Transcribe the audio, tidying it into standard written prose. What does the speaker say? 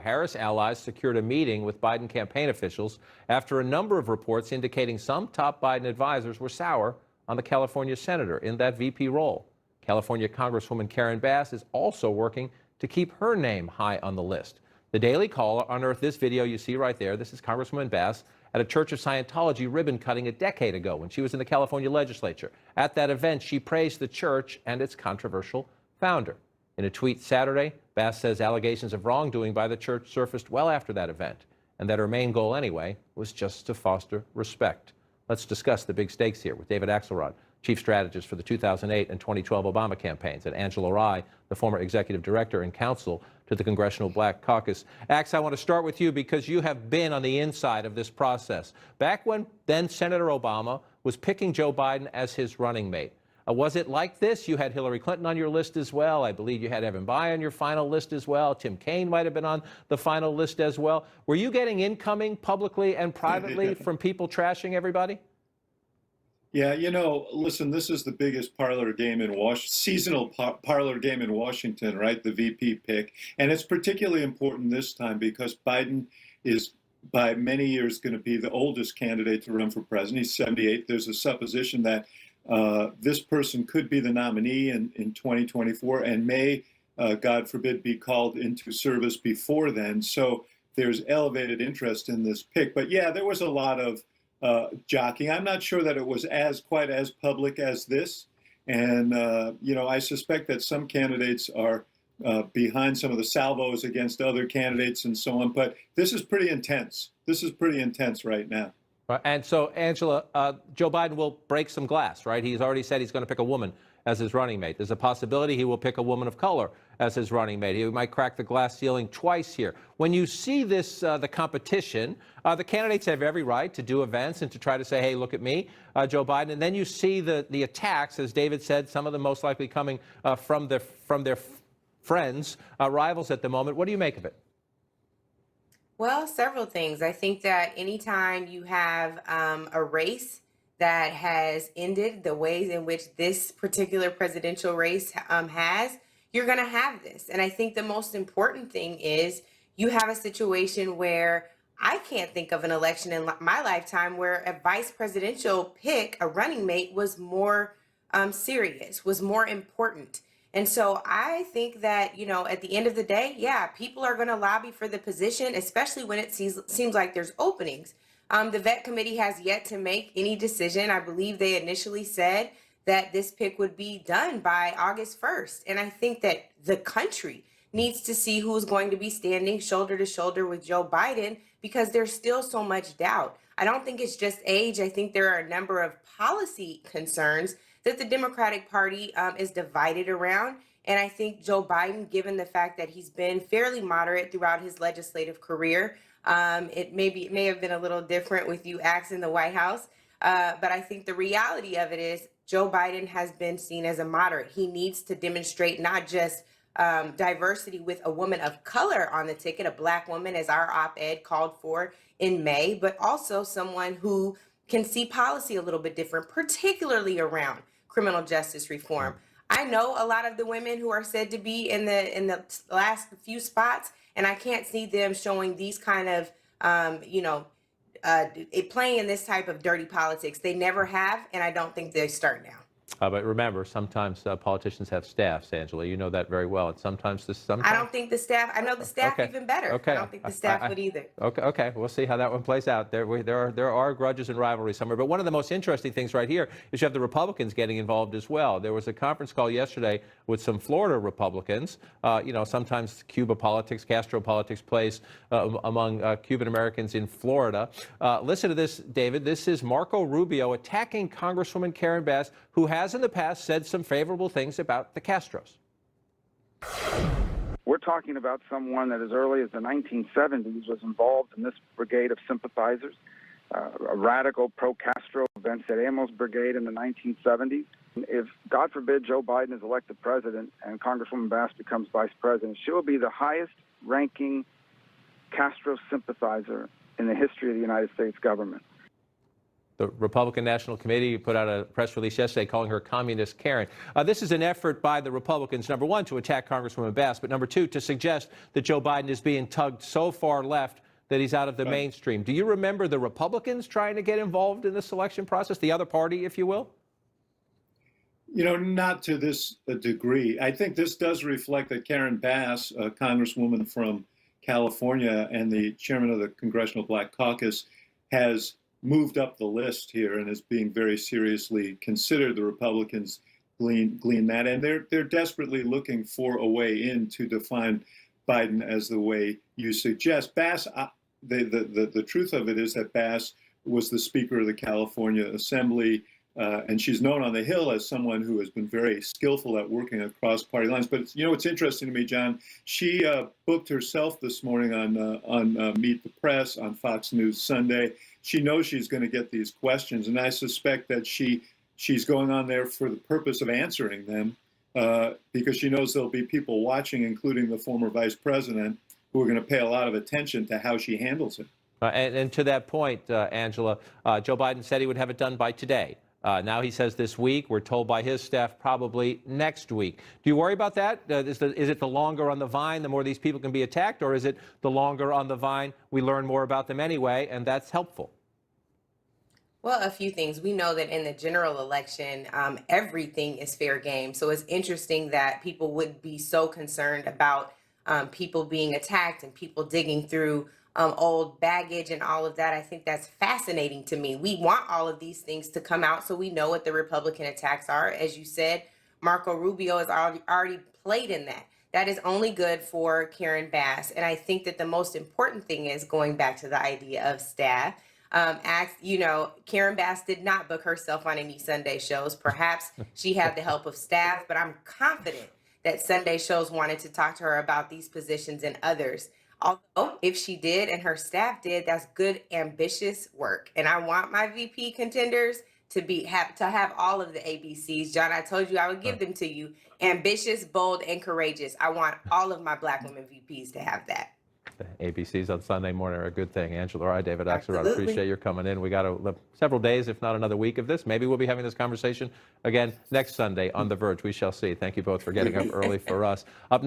Harris allies secured a meeting with Biden campaign officials after a number of reports indicating some top Biden advisors were sour on the California senator in that VP role. California Congresswoman Karen Bass is also working to keep her name high on the list. The Daily Caller unearthed this video you see right there. This is Congresswoman Bass at a Church of Scientology ribbon cutting a decade ago when she was in the California legislature. At that event, she praised the church and its controversial founder. In a tweet Saturday, Bass says allegations of wrongdoing by the church surfaced well after that event, and that her main goal anyway was just to foster respect. Let's discuss the big stakes here with David Axelrod, chief strategist for the 2008 and 2012 Obama campaigns, and Angela Rye, the former executive director and counsel to the Congressional Black Caucus. Ax, I want to start with you because you have been on the inside of this process. Back when then Senator Obama was picking Joe Biden as his running mate, was it like this? You had Hillary Clinton on your list as well. I believe you had Evan Bayh on your final list as well. Tim Kaine might have been on the final list as well. Were you getting incoming publicly and privately from people trashing everybody? Yeah, you know, listen, this is the biggest parlor game in seasonal parlor game in Washington, right? The VP pick. And it's particularly important this time because Biden is by many years going to be the oldest candidate to run for president. He's 78. There's a supposition that this person could be the nominee in 2024 and may, God forbid, be called into service before then. So there's elevated interest in this pick. But yeah, there was a lot of jockeying. I'm not sure that it was quite as public as this. And, you know, I suspect that some candidates are behind some of the salvos against other candidates and so on. But this is pretty intense. This is pretty intense right now. And so, Angela, Joe Biden will break some glass, right? He's already said he's going to pick a woman as his running mate. There's a possibility he will pick a woman of color as his running mate. He might crack the glass ceiling twice here. When you see this, the competition, the candidates have every right to do events and to try to say, hey, look at me, Joe Biden. And then you see the attacks, as David said, some of them most likely coming from their friends, rivals at the moment. What do you make of it? Well, several things. I think that anytime you have a race that has ended the ways in which this particular presidential race has, you're going to have this. And I think the most important thing is you have a situation where I can't think of an election in my lifetime where a vice presidential pick, a running mate, was more serious, was more important. And so I think that, you know, at the end of the day, yeah, people are going to lobby for the position, especially when it seems like there's openings. The vet committee has yet to make any decision. I believe they initially said that this pick would be done by August 1st. And I think that the country needs to see who's going to be standing shoulder to shoulder with Joe Biden because there's still so much doubt. I don't think it's just age. I think there are a number of policy concerns that the Democratic Party is divided around. And I think Joe Biden, given the fact that he's been fairly moderate throughout his legislative career, it may have been a little different with you, Ax, in the White House. But I think the reality of it is Joe Biden has been seen as a moderate. He needs to demonstrate not just diversity with a woman of color on the ticket, a Black woman, as our op-ed called for in May, but also someone who can see policy a little bit different, particularly around criminal justice reform. I know a lot of the women who are said to be in the last few spots, and I can't see them showing these kind of, playing in this type of dirty politics. They never have, and I don't think they start now. But remember, sometimes politicians have staffs, Angela. You know that very well. And sometimes I don't think the staff. I know the staff even better. Okay. I don't think the staff would either. Okay. We'll see how that one plays out. There are grudges and rivalries somewhere. But one of the most interesting things right here is you have the Republicans getting involved as well. There was a conference call yesterday with some Florida Republicans. Sometimes Cuba politics, Castro politics plays among Cuban Americans in Florida. Listen to this, David. This is Marco Rubio attacking Congresswoman Karen Bass, who has in the past said some favorable things about the Castros. We're talking about someone that as early as the 1970s was involved in this brigade of sympathizers, a radical pro-Castro Venceremos brigade in the 1970s. If, God forbid, Joe Biden is elected president and Congresswoman Bass becomes vice president, she will be the The Republican National Committee put out a press release yesterday calling her Communist Karen. This is an effort by the Republicans, number one, to attack Congresswoman Bass, but number two, to suggest that Joe Biden is being tugged so far left that he's out of the mainstream. Do you remember the Republicans trying to get involved in the selection process, the other party, if you will? You know, not to this degree. I think this does reflect that Karen Bass, a congresswoman from California and the chairman of the Congressional Black Caucus, has moved up the list here and is being very seriously considered. The Republicans glean that, and they're desperately looking for a way in to define Biden as the way you suggest. Bass, the truth of it is that Bass was the Speaker of the California Assembly, and she's known on the Hill as someone who has been very skillful at working across party lines. But you know, what's interesting to me, John, she booked herself this morning on Meet the Press on Fox News Sunday. She knows she's going to get these questions, and I suspect that she's going on there for the purpose of answering them, because she knows there'll be people watching, including the former vice president, who are going to pay a lot of attention to how she handles it. And to that point, Angela, Joe Biden said he would have it done by today. Now he says this week. We're told by his staff probably next week. Do you worry about that? Is it the longer on the vine, the more these people can be attacked, or is it the longer on the vine, we learn more about them anyway, and that's helpful? Well, a few things. We know that in the general election, everything is fair game. So it's interesting that people would be so concerned about people being attacked and people digging through old baggage and all of that. I think that's fascinating to me. We want all of these things to come out so we know what the Republican attacks are. As you said, Marco Rubio has already played in that. That is only good for Karen Bass. And I think that the most important thing is going back to the idea of staff. Karen Bass did not book herself on any Sunday shows. Perhaps she had the help of staff, but I'm confident that Sunday shows wanted to talk to her about these positions and others. Although if she did and her staff did, that's good, ambitious work. And I want my VP contenders to have all of the ABCs. John, I told you I would give them to you. Ambitious, bold, and courageous. I want all of my Black women VPs to have that. The ABCs on Sunday morning are a good thing. Angela Rye, David Axelrod, Absolutely. appreciate your coming in. We got several days, if not another week of this. Maybe we'll be having this conversation again next Sunday on The Verge. We shall see. Thank you both for getting up early for us. Up next.